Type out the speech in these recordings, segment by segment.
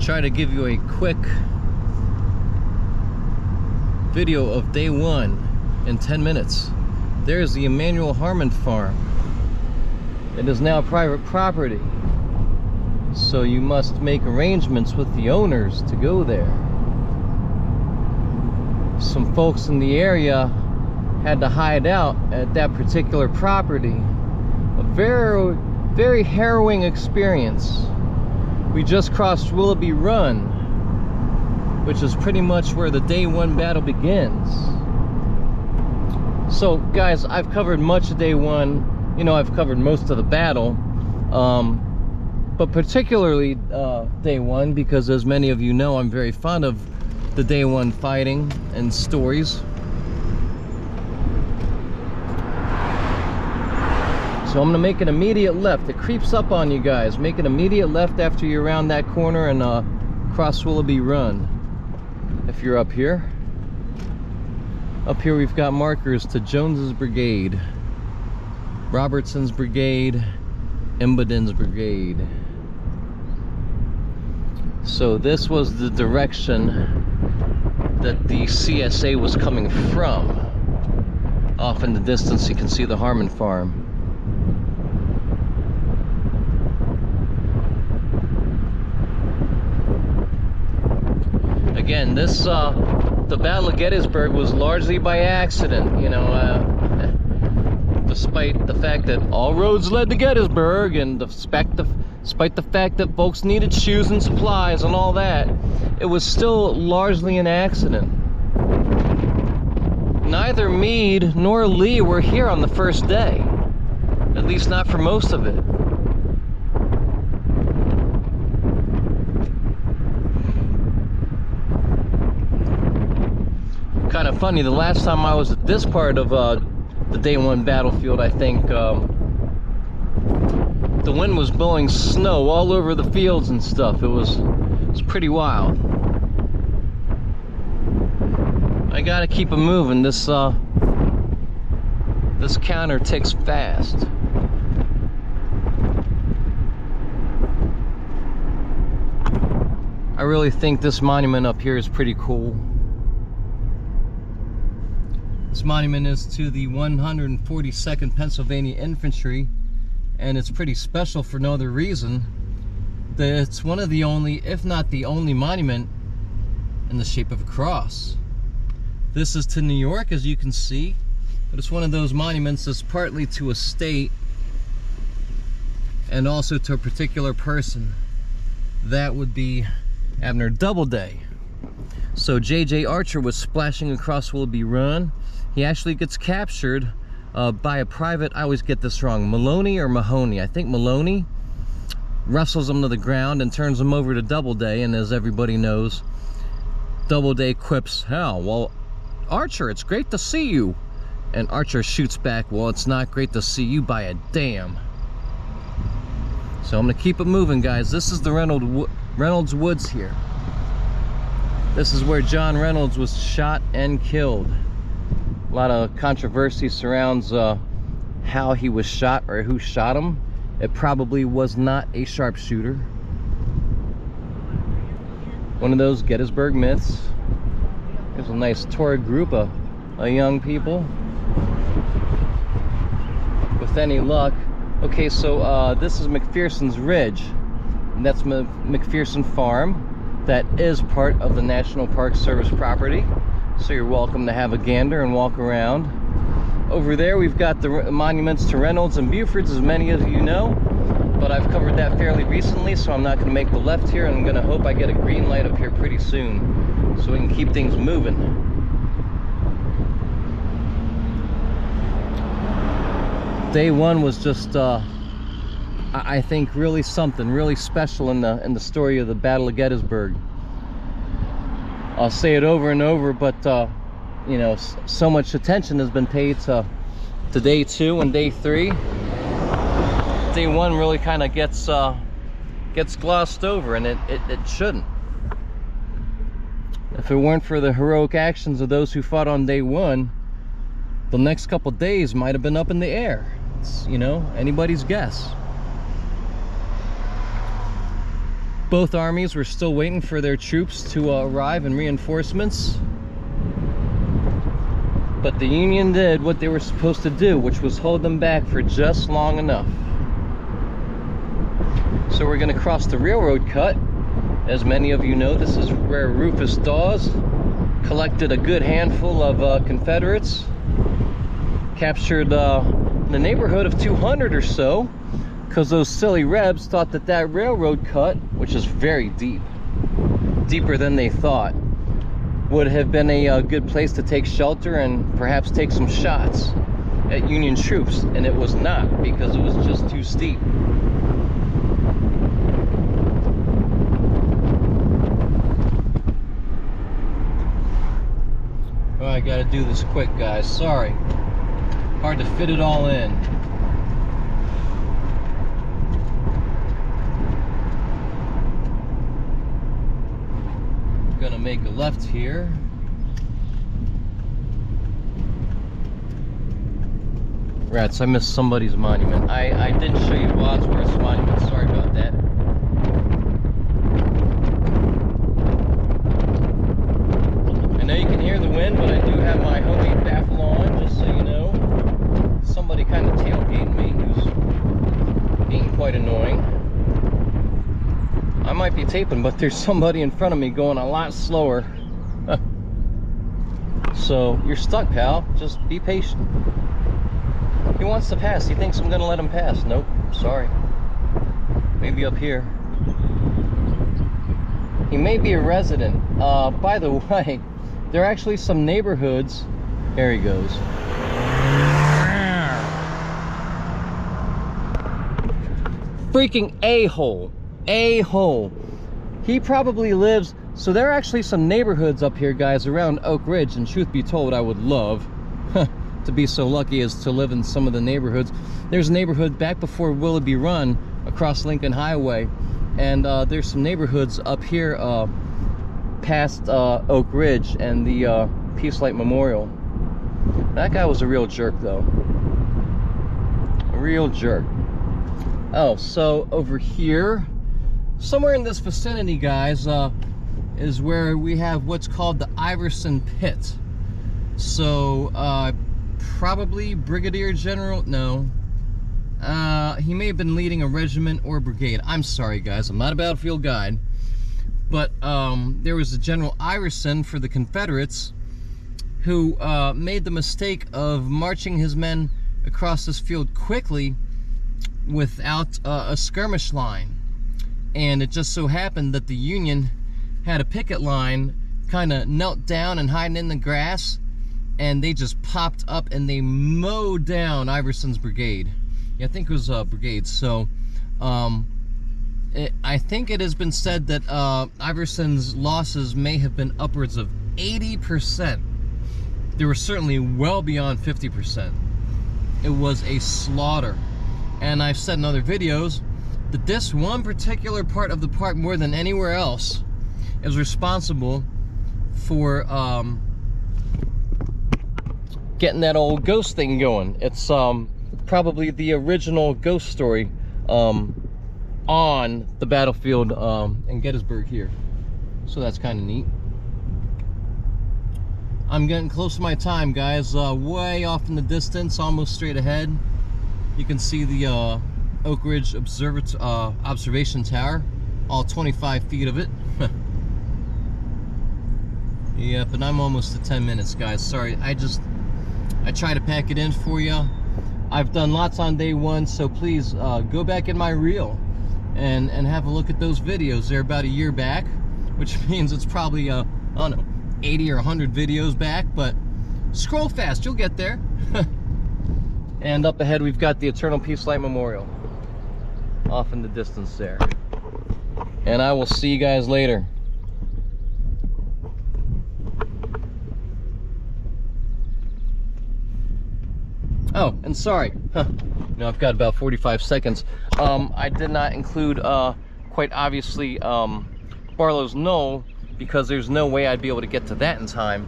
try to give you a quick video of day one in 10 minutes. There's the Emmanuel Harmon farm. It is now private property, so you must make arrangements with the owners to go there. Some folks in the area had to hide out at that particular property. A very, very harrowing experience. We just crossed Willoughby Run, which is pretty much where the day one battle begins. So guys, I've covered much of day one. You know, I've covered most of the battle, but particularly day one, because as many of you know, I'm very fond of the day one fighting and stories. So I'm gonna make an immediate left. It creeps up on you guys. Make an immediate left after you're around that corner and cross Willoughby Run. If you're up here. Up here we've got markers to Jones's Brigade, Robertson's Brigade, Imboden's Brigade. So this was the direction that the CSA was coming from. Off in the distance you can see the Harmon farm. Again, this the Battle of Gettysburg was largely by accident, you know, despite the fact that all roads led to Gettysburg, and despite the fact that folks needed shoes and supplies and all that, it was still largely an accident. Neither Meade nor Lee were here on the first day, at least not for most of it. Kind of funny, the last time I was at this part of the day one battlefield, I think the wind was blowing snow all over the fields and stuff. It was pretty wild. I gotta keep it moving. This counter ticks fast. I really think this monument up here is pretty cool. This monument is to the 142nd Pennsylvania Infantry, and it's pretty special for no other reason that it's one of the only, if not the only, monument in the shape of a cross. This is to New York, as you can see, but it's one of those monuments that's partly to a state and also to a particular person. That would be Abner Doubleday. So J.J. Archer was splashing across Willoughby Run. He actually gets captured by a private, I always get this wrong, Maloney or Mahoney, I think Maloney, wrestles him to the ground and turns him over to Doubleday, and as everybody knows, Doubleday quips, "Hell, well, Archer, it's great to see you." And Archer shoots back, "Well, it's not great to see you by a damn." So I'm gonna keep it moving, guys. This is the Reynolds Woods here. This is where John Reynolds was shot and killed. A lot of controversy surrounds how he was shot or who shot him. It probably was not a sharpshooter. One of those Gettysburg myths. There's a nice tour group of young people. With any luck. Okay, so this is McPherson's Ridge. And that's McPherson Farm. That is part of the National Park Service property. So you're welcome to have a gander and walk around. Over there we've got the monuments to Reynolds and Buford's, as many of you know, but I've covered that fairly recently, so I'm not going to make the left here, and I'm going to hope I get a green light up here pretty soon so we can keep things moving. Day one was just I think really something really special in the story of the Battle of Gettysburg. I'll say it over and over, but you know, so much attention has been paid to day two and day three. Day one really kind of gets glossed over, and it shouldn't. If it weren't for the heroic actions of those who fought on day one, the next couple days might have been up in the air. It's, you know, anybody's guess. Both armies were still waiting for their troops to arrive and reinforcements. But the Union did what they were supposed to do, which was hold them back for just long enough. So we're going to cross the railroad cut. As many of you know, this is where Rufus Dawes collected a good handful of Confederates, captured the neighborhood of 200 or so, because those silly Rebs thought that that railroad cut, which is very deep, deeper than they thought, would have been a good place to take shelter and perhaps take some shots at Union troops, and it was not, because it was just too steep. Oh, I gotta do this quick, guys, sorry. Hard to fit it all in. Gonna make a left here. Rats, I missed somebody's monument. I didn't show you Wadsworth's monument, sorry about that. I know you can hear the wind, but I do have my homemade baffle on, just so you know. Somebody kind of tailgating me who's being quite annoying. I might be taping, but there's somebody in front of me going a lot slower. So you're stuck, pal. Just be patient. He wants to pass. He thinks I'm gonna let him pass. Nope, sorry. Maybe up here. He may be a resident. By the way, there are actually some neighborhoods. There he goes. Freaking a-hole. A-hole. He probably lives, so there are actually some neighborhoods up here, guys, around Oak Ridge, and truth be told, I would love to be so lucky as to live in some of the neighborhoods. There's a neighborhood back before Willoughby Run across Lincoln Highway, and there's some neighborhoods up here past Oak Ridge and the Peace Light Memorial. That guy was a real jerk, though. A real jerk. Oh, so over here, somewhere in this vicinity, guys, is where we have what's called the Iverson Pit. So, probably Brigadier General, no. He may have been leading a regiment or brigade. I'm sorry, guys, I'm not a battlefield guide. But there was a General Iverson for the Confederates who made the mistake of marching his men across this field quickly without a skirmish line. And it just so happened that the Union had a picket line kind of knelt down and hiding in the grass, and they just popped up and they mowed down Iverson's brigade. Yeah, I think it was a brigade. So I think it has been said that Iverson's losses may have been upwards of 80%. They were certainly well beyond 50%. It was a slaughter. And I've said in other videos that this one particular part of the park, more than anywhere else, is responsible for getting that old ghost thing going. It's probably the original ghost story on the battlefield in Gettysburg here. So that's kind of neat. I'm getting close to my time, guys. Way off in the distance, almost straight ahead, you can see the Oak Ridge observation tower, all 25 feet of it. Yep, and I'm almost at 10 minutes, guys. Sorry, I try to pack it in for you. I've done lots on day one, so please go back in my reel and have a look at those videos. They're about a year back, which means it's probably I don't know, 80 or 100 videos back, but scroll fast, you'll get there. And up ahead we've got the Eternal Peace Light Memorial off in the distance there. And I will see you guys later. Oh, and sorry, no, I've got about 45 seconds. I did not include, quite obviously, Barlow's Knoll, because there's no way I'd be able to get to that in time.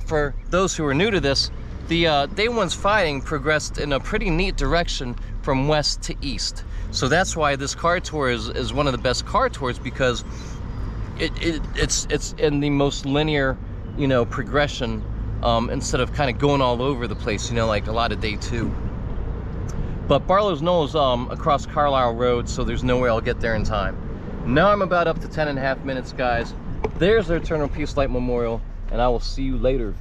For those who are new to this, The day one's fighting progressed in a pretty neat direction from west to east. So that's why this car tour is one of the best car tours, because it's in the most linear, you know, progression, instead of kind of going all over the place, you know, like a lot of day 2. But Barlow's Knoll is across Carlisle Road, so there's no way I'll get there in time. Now I'm about up to 10.5 minutes, guys. There's the Eternal Peace Light Memorial, and I will see you later.